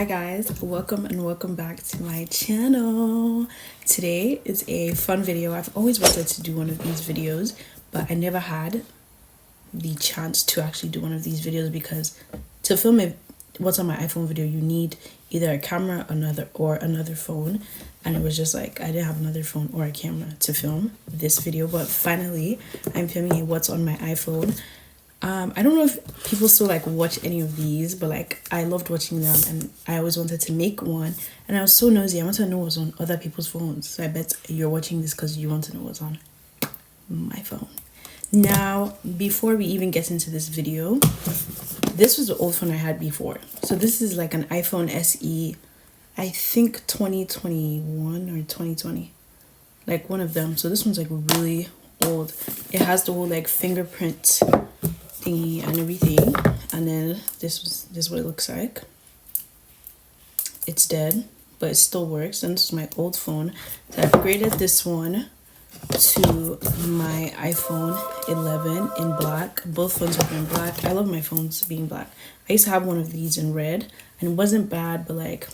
guys, welcome and welcome back to my channel. Today is a fun video. I've always wanted to do one of these videos, but I never had the chance to actually do one of these videos because to film what's on my iPhone video, you need either a camera or another phone, and it was just like I didn't have another phone or a camera to film this video. But finally I'm filming what's on my iPhone. I don't know if people still like watch any of these, but like I loved watching them and I always wanted to make one, and I was so nosy. I wanted to know what's on other people's phones. So I bet you're watching this because you want to know what's on my phone. Now, before we even get into this video, this was the old phone I had before. So this is like an iPhone SE, I think 2021 or 2020, like one of them. So this one's like really old. It has the whole like fingerprint thingy and everything, and then this is what it looks like. It's dead, but it still works. And this is my old phone. So I upgraded this one to my iPhone 11 in black. Both phones are in black. I love my phones being black. I used to have one of these in red and it wasn't bad, but like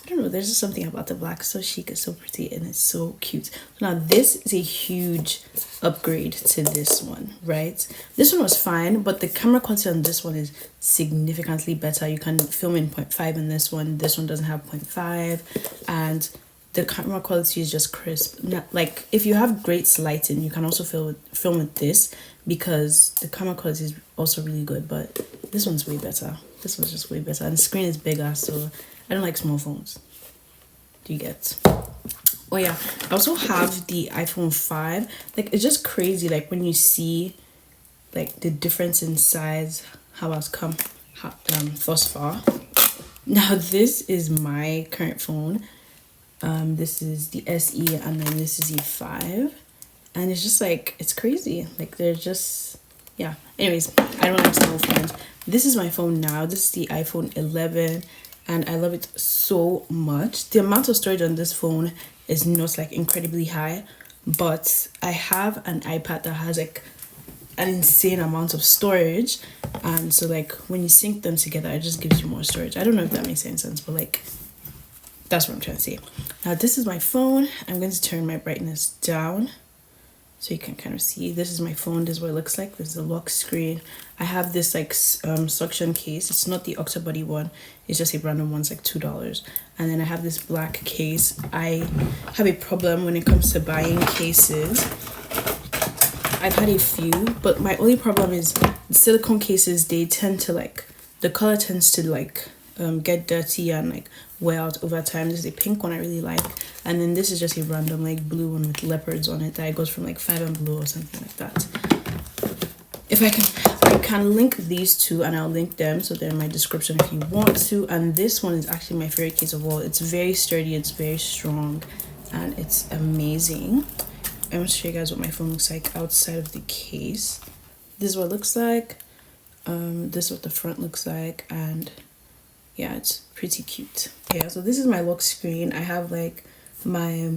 I don't know, there's just something about the black. It's so chic, it's so pretty, and it's so cute. Now this is a huge upgrade to this one, right? This one was fine, but the camera quality on this one is significantly better. You can film in 0.5 in this one. This one doesn't have 0.5, and the camera quality is just crisp. Like if you have great lighting, you can also film with this because the camera quality is also really good, but this one's way better. This one's just way better, and the screen is bigger, so I don't like small phones. Do you get? Oh yeah, I also have the iPhone 5. Like it's just crazy, like when you see like the difference in size, how it's come thus far. Now this is my current phone. This is the SE, and then this is the 5, and it's just like it's crazy. Like they're just, yeah. Anyways, I don't like small phones. This is my phone now. This is the iPhone 11, and I love it so much. The amount of storage on this phone is not like incredibly high, but I have an iPad that has like an insane amount of storage, and so like when you sync them together, it just gives you more storage. I don't know if that makes any sense, but like that's what I'm trying to say. Now this is my phone. I'm going to turn my brightness down so you can kind of see. This is my phone. This is what it looks like. This is the lock screen. I have this like suction case. It's not the Octobody one. It's just a random one. It's like $2. And then I have this black case. I have a problem when it comes to buying cases. I've had a few, but my only problem is the silicone cases. They tend to like, the color tends to like get dirty and like wear out over time. This is a pink one I really like, and then this is just a random like blue one with leopards on it that goes from like 5 and blue or something like that. If I can link these two, and I'll link them so they're in my description if you want to. And this one is actually my favorite case of all. It's very sturdy, it's very strong, and it's amazing. I want to show you guys what my phone looks like outside of the case. This is what it looks like. This is what the front looks like, and yeah, it's pretty cute. Yeah, so this is my lock screen. I have like my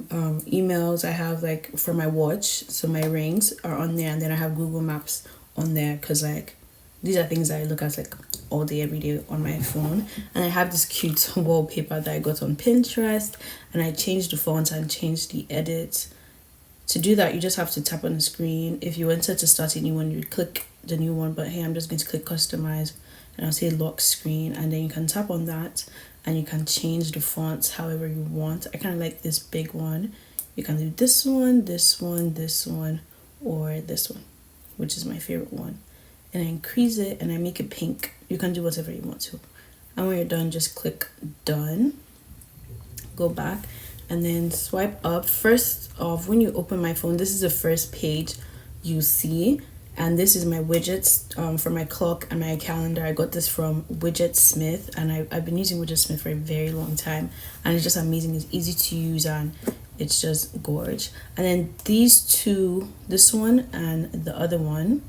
emails. I have like for my watch, so my rings are on there, and then I have Google Maps on there because like these are things that I look at like all day every day on my phone. And I have this cute wallpaper that I got on Pinterest, and I changed the font and changed the edit. To do that, you just have to tap on the screen. If you wanted to start a new one, you click the new one, but hey, I'm just going to click customize, and I'll say lock screen, and then you can tap on that and you can change the fonts however you want. I kind of like this big one. You can do this one, this one, this one, or this one, which is my favorite one. And I increase it and I make it pink. You can do whatever you want to. And when you're done, just click done. Go back and then swipe up. First off, when you open my phone, this is the first page you see. And this is my widgets for my clock and my calendar. I got this from Widgetsmith, and I've been using Widgetsmith for a very long time, and it's just amazing. It's easy to use and it's just gorge. And then these two, this one and the other one,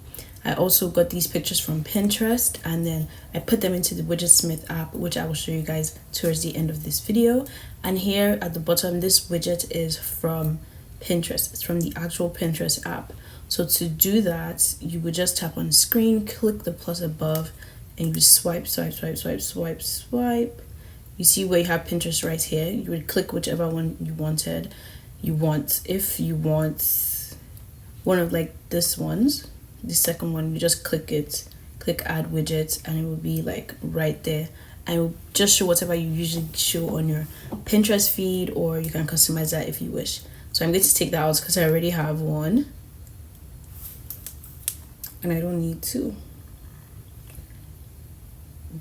I also got these pictures from Pinterest, and then I put them into the Widgetsmith app, which I will show you guys towards the end of this video. And here at the bottom, this widget is from Pinterest. It's from the actual Pinterest app. So to do that, you would just tap on the screen, click the plus above, and you swipe, swipe, swipe, swipe, swipe, swipe. you see where you have Pinterest right here. You would click whichever one you wanted. If you want one of like this ones, the second one, you just click add widgets, and it will be like right there, and it will just show whatever you usually show on your Pinterest feed, or you can customize that if you wish. So I'm going to take that out because I already have one and I don't need two.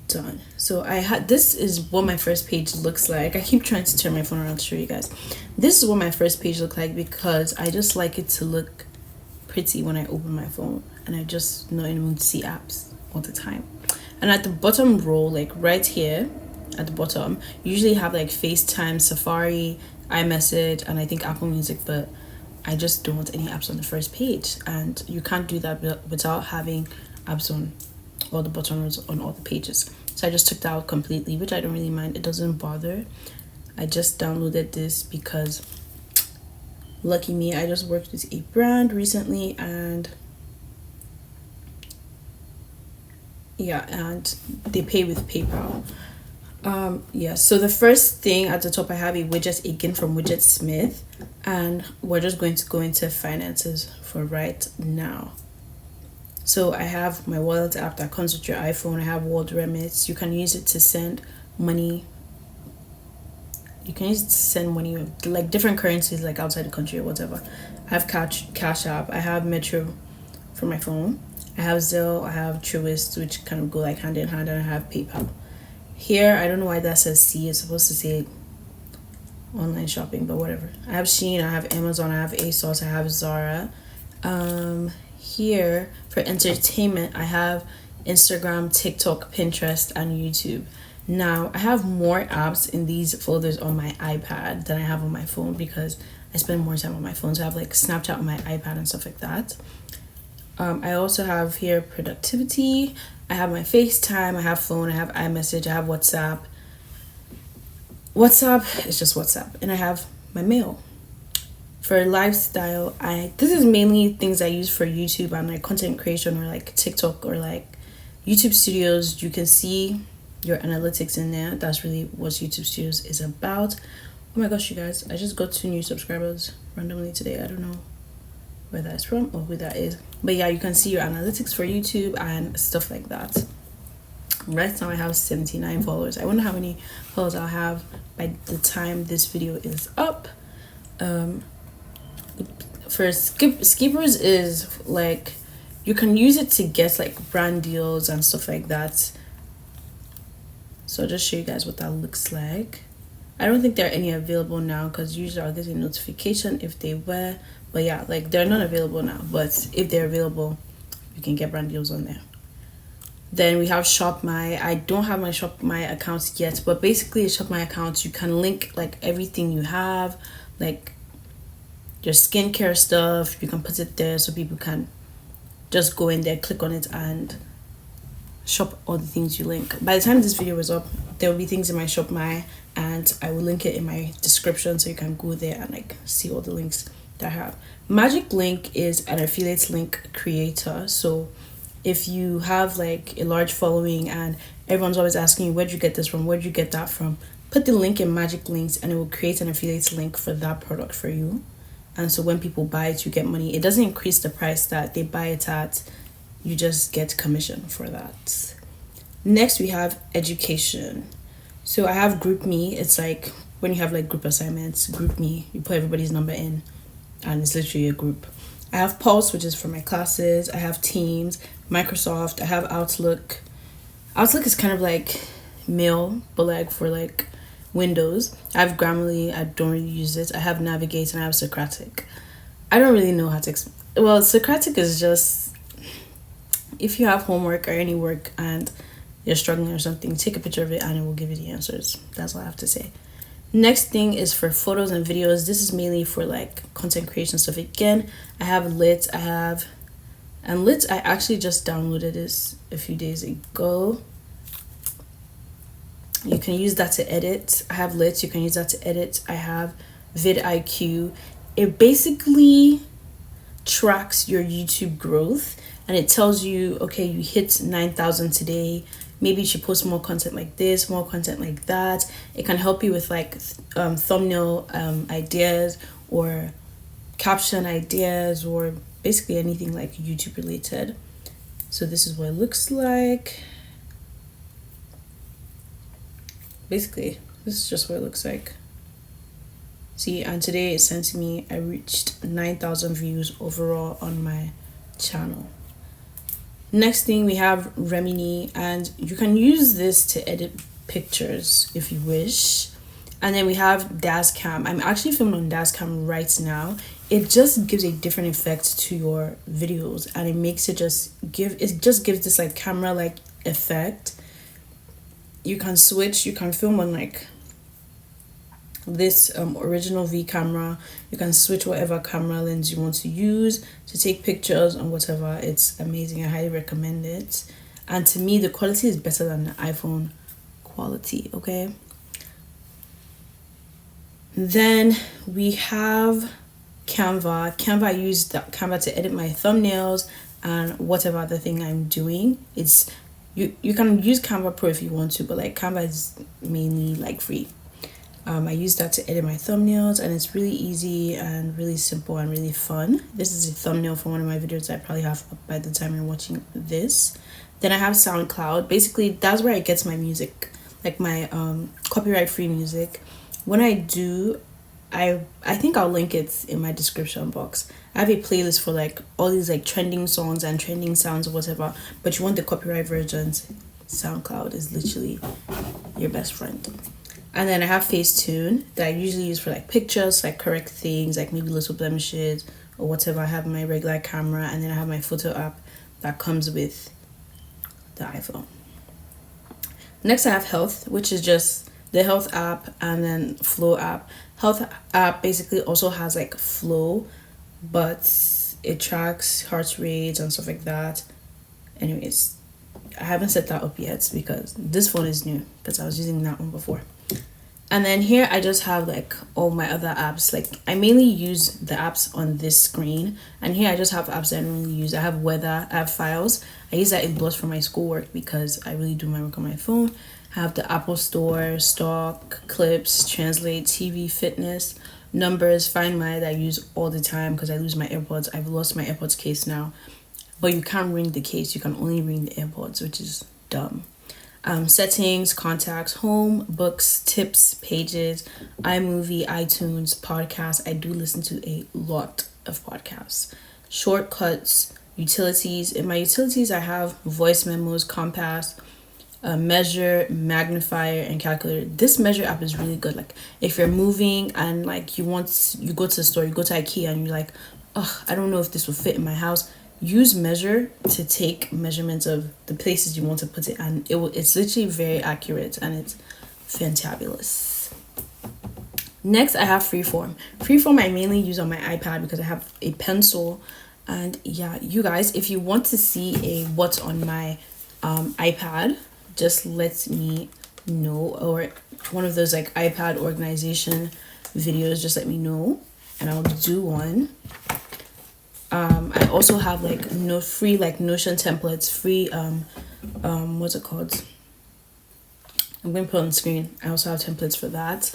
Done. So this is what my first page looks like. I keep trying to turn my phone around to show you guys. This is what my first page looked like because I just like it to look pretty when I open my phone, and I just not in the mood to see apps all the time. And at the bottom row, like right here at the bottom, you usually have like FaceTime, Safari, iMessage, and I think Apple Music, but I just don't want any apps on the first page, and you can't do that without having apps on all the bottom rows on all the pages. So I just took that out completely, which I don't really mind. It doesn't bother. I just downloaded this because lucky me, I just worked with a brand recently, and yeah, and they pay with PayPal. Yeah, so the first thing at the top, I have a widget again from Widgetsmith, and we're just going to go into finances for right now. So I have my wallet app that comes with your iPhone. I have World Remits. You can use it to send money. You can use it to send money, like different currencies, like outside the country or whatever. I have Cash App. I have Metro for my phone. I have Zelle. I have Truist, which kind of go like hand in hand, and I have PayPal. Here, I don't know why that says C. It's supposed to say online shopping, but whatever. I have Shein. I have Amazon. I have ASOS. I have Zara. Here for entertainment, I have Instagram, TikTok, Pinterest, and YouTube. Now I have more apps in these folders on my iPad than I have on my phone because I spend more time on my phone. So I have like Snapchat on my iPad and stuff like that. I also have here productivity. I have my FaceTime, I have phone, I have iMessage, I have WhatsApp. WhatsApp is just WhatsApp, and I have my mail. For lifestyle, this is mainly things I use for YouTube and like content creation, or like TikTok, or like YouTube Studios. You can see your analytics in there. That's really what YouTube Studios is about. Oh my gosh, you guys, I just got 2 new subscribers randomly today. I don't know where that's from or who that is, but yeah, you can see your analytics for YouTube and stuff like that. Right now I have 79 followers. I wonder how many followers I'll have by the time this video is up. For skippers is like, you can use it to get like brand deals and stuff like that. So I'll just show you guys what that looks like. I don't think there are any available now because usually I'll get a notification if they were, but yeah, like they're not available now, but if they're available, you can get brand deals on there. Then we have Shop My. I don't have my Shop My account yet, but basically a Shop My account, you can link like everything you have, like your skincare stuff. You can put it there so people can just go in there, click on it, and shop all the things you link. By the time this video is up, there will be things in my Shop My, and I will link it in my description so you can go there and like see all the links that I have. Magic Link is an affiliate link creator. So if you have like a large following and everyone's always asking you, where'd you get this from, where'd you get that from, put the link in Magic Links and it will create an affiliate link for that product for you. And so when people buy it, you get money. It doesn't increase the price that they buy it at. You just get commission for that. Next, we have education. So I have GroupMe. It's like when you have like group assignments, GroupMe, you put everybody's number in and it's literally a group. I have Pulse, which is for my classes. I have Teams, Microsoft. I have Outlook. Outlook is kind of like Mail, but like for like Windows. I have Grammarly. I don't really use it. I have Navigate, and I have Socratic. I don't really know how to well, Socratic is just if you have homework or any work and you're struggling or something, take a picture of it and it will give you the answers. That's all I have to say. Next thing is for photos and videos. This is mainly for like content creation stuff. Again, I have Lit. I actually just downloaded this a few days ago. You can use that to edit. I have Lit. You can use that to edit. I have vidIQ. It basically tracks your YouTube growth and it tells you, okay, you hit 9,000 today. maybe you should post more content like this, more content like that. It can help you with like thumbnail ideas or caption ideas or basically anything like YouTube related. So this is what it looks like. Basically, this is just what it looks like. See, and today it sent me, I reached 9,000 views overall on my channel. Next thing, we have Remini, and you can use this to edit pictures if you wish. And then we have Dazcam. I'm actually filming on Dazcam right now. It just gives a different effect to your videos, and it makes it just gives this like camera like effect. You can switch, you can film on like this original V camera. You can switch whatever camera lens you want to use to take pictures and whatever. It's amazing. I highly recommend it. And to me, the quality is better than the iPhone quality. Okay, then we have Canva. I use that Canva to edit my thumbnails and whatever other thing I'm doing. It's you can use Canva Pro if you want to, but like Canva is mainly like free. I use that to edit my thumbnails, and it's really easy and really simple and really fun. This is a thumbnail for one of my videos I probably have up by the time you're watching this. Then I have SoundCloud. Basically, that's where I get my music, like my copyright free music. When I do, I think I'll link it in my description box. I have a playlist for like all these like trending songs and trending sounds or whatever, but you want the copyright versions, SoundCloud is literally your best friend. And then I have Facetune that I usually use for like pictures, like correct things, like maybe little blemishes or whatever. I have my regular camera, and then I have my photo app that comes with the iPhone. Next I have Health, which is just the Health app, and then Flow app. Health app basically also has like Flow, but it tracks heart rate and stuff like that. Anyways, I haven't set that up yet because this phone is new, because I was using that one before. And then here I just have like all my other apps. Like I mainly use the apps on this screen, and here I just have apps I don't really use. I have weather, I have files. I use that in Blot for my schoolwork because I really do my work on my phone. I have the Apple Store, Stock, Clips, Translate, TV, Fitness, Numbers, Find My that I use all the time because I lose my AirPods. I've lost my AirPods case now, but you can't ring the case. You can only ring the AirPods, which is dumb. Settings, contacts, home, books, tips, pages, iMovie, iTunes, podcasts. I do listen to a lot of podcasts. Shortcuts, utilities. In my utilities, I have voice memos, compass, measure, magnifier, and calculator. This measure app is really good. Like if you're moving and like you go to the store, you go to IKEA and you're like, oh, I don't know if this will fit in my house. Use measure to take measurements of the places you want to put it, and it's literally very accurate and it's fantabulous. Next I have Freeform. Freeform I mainly use on my iPad because I have a pencil. And yeah, you guys, if you want to see what's on my iPad, just let me know, or one of those like iPad organization videos, just let me know and I'll do one. I also have like free like Notion templates, free what's it called? I'm going to put it on the screen. I also have templates for that.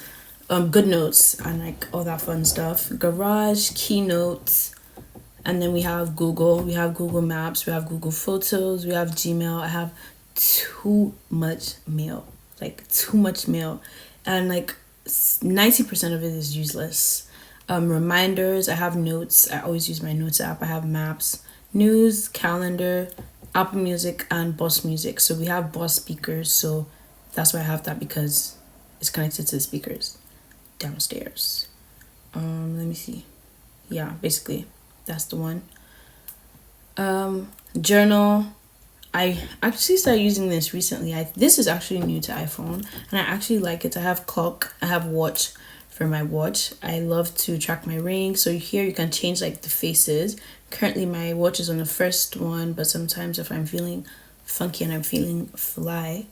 Good Notes and like all that fun stuff. Garage, Keynotes, and then we have Google. We have Google Maps. We have Google Photos. We have Gmail. I have too much mail, and like 90% of it is useless. Reminders, I have notes. I always use my notes app. I have maps, news, calendar, Apple Music, and Boss Music. So we have Boss speakers, so that's why I have that, because it's connected to the speakers downstairs. Let me see. Yeah, basically that's the one. Journal. I actually started using this recently. This is actually new to iPhone, and I actually like it. I have clock, I have watch for my watch. I love to track my ring. So here you can change like the faces. Currently my watch is on the first one, but sometimes if I'm feeling funky and I'm feeling fly,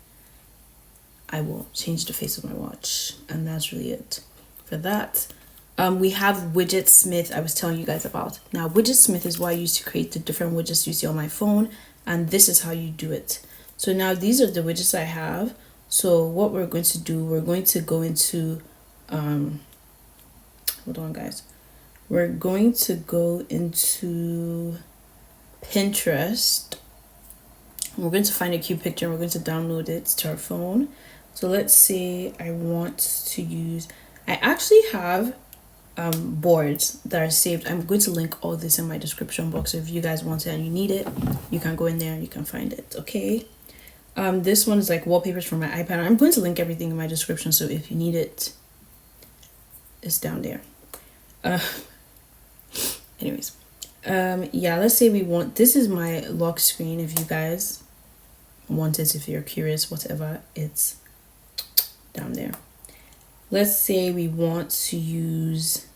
I will change the face of my watch, and that's really it for that. We have Widgetsmith I was telling you guys about. Now Widgetsmith is what I use to create the different widgets you see on my phone, and this is how you do it. So now these are the widgets I have. So what we're going to do, we're going to go into hold on guys, we're going to go into Pinterest. We're going to find a cute picture and we're going to download it to our phone. So let's say I want to use, I actually have boards that are saved. I'm going to link all this in my description box, so if you guys want it and you need it, you can go in there and you can find it. Okay, this one is like wallpapers from my iPad. I'm going to link everything in my description, so if you need it, it's down there. Anyways, yeah, let's say we want, this is my lock screen. If you guys want it, if you're curious, whatever, it's down there. Let's say we want to use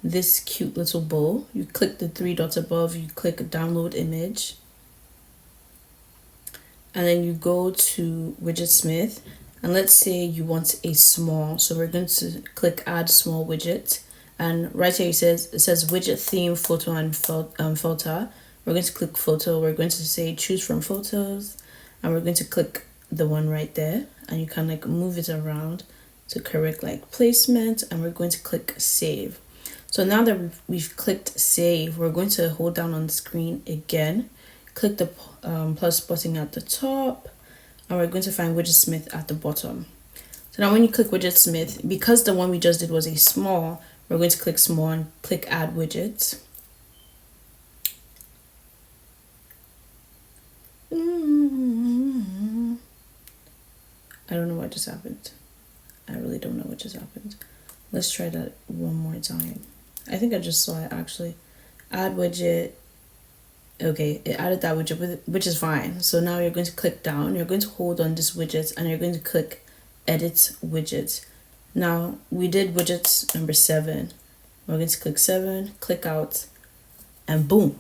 this cute little bow. You click the three dots above, you click download image, and then you go to Widgetsmith, and let's say you want a small, so we're going to click add small widget, and right here it says widget theme, photo, and filter. We're going to click photo. We're going to say choose from photos, and we're going to click the one right there, and you can like move it around to correct like placement, and we're going to click save. So now that we've clicked save, we're going to hold down on the screen again, click the plus button at the top, and we're going to find Widgetsmith at the bottom. So now when you click Widgetsmith, because the one we just did was a small, we're going to click small and click add widget. I don't know what just happened. I really don't know what just happened. Let's try that one more time. I think I just saw it actually. Add widget. Okay, it added that widget, which is fine. So now you're going to click down. You're going to hold on this widget and you're going to click edit widget. Now we did widgets number 7. We're going to click 7, click out, and boom,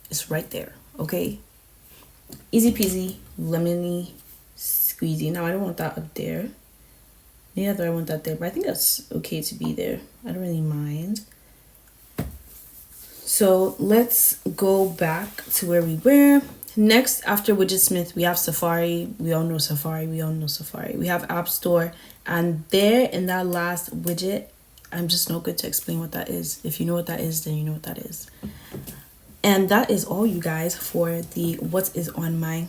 it's right there. Okay, easy peasy, lemony squeezy. Now I don't want that up there. Neither do I want that there, but I think that's okay to be there. I don't really mind. So let's go back to where we were. Next, after Widgetsmith, we have Safari. We all know Safari. We all know Safari. We have App Store. And there in that last widget, I'm just not good to explain what that is. If you know what that is, then you know what that is. And that is all, you guys, for the what is on my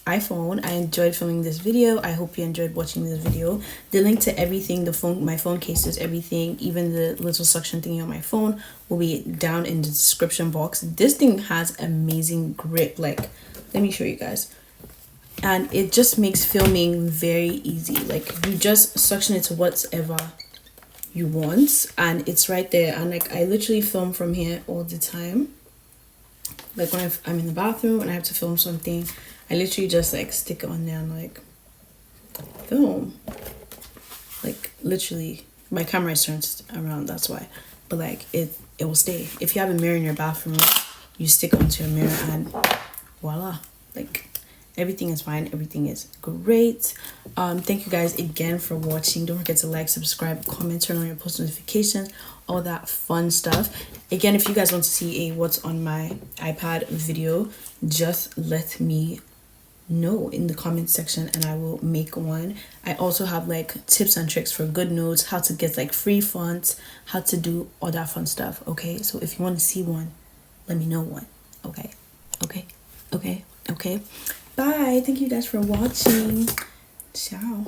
iPhone. I enjoyed filming this video. I hope you enjoyed watching this video. The link to everything, my phone cases, everything, even the little suction thingy on my phone, will be down in the description box. This thing has amazing grip. Like, let me show you guys. And it just makes filming very easy. Like, you just suction it to whatever you want and it's right there. And like, I literally film from here all the time. Like when I'm in the bathroom and I have to film something, I literally just like stick it on there and like film. Like literally, my camera is turned around, that's why. But like it will stay. If you have a mirror in your bathroom, you stick it onto your mirror and voila. Like everything is fine, everything is great. Thank you guys again for watching. Don't forget to like, subscribe, comment, turn on your post notifications, all that fun stuff. Again, if you guys want to see a what's on my iPad video, just let me know in the comment section and I will make one. I also have like tips and tricks for good notes, how to get like free fonts, how to do all that fun stuff. Okay, so if you want to see one, let me know one. Okay. Bye. Thank you guys for watching. Ciao.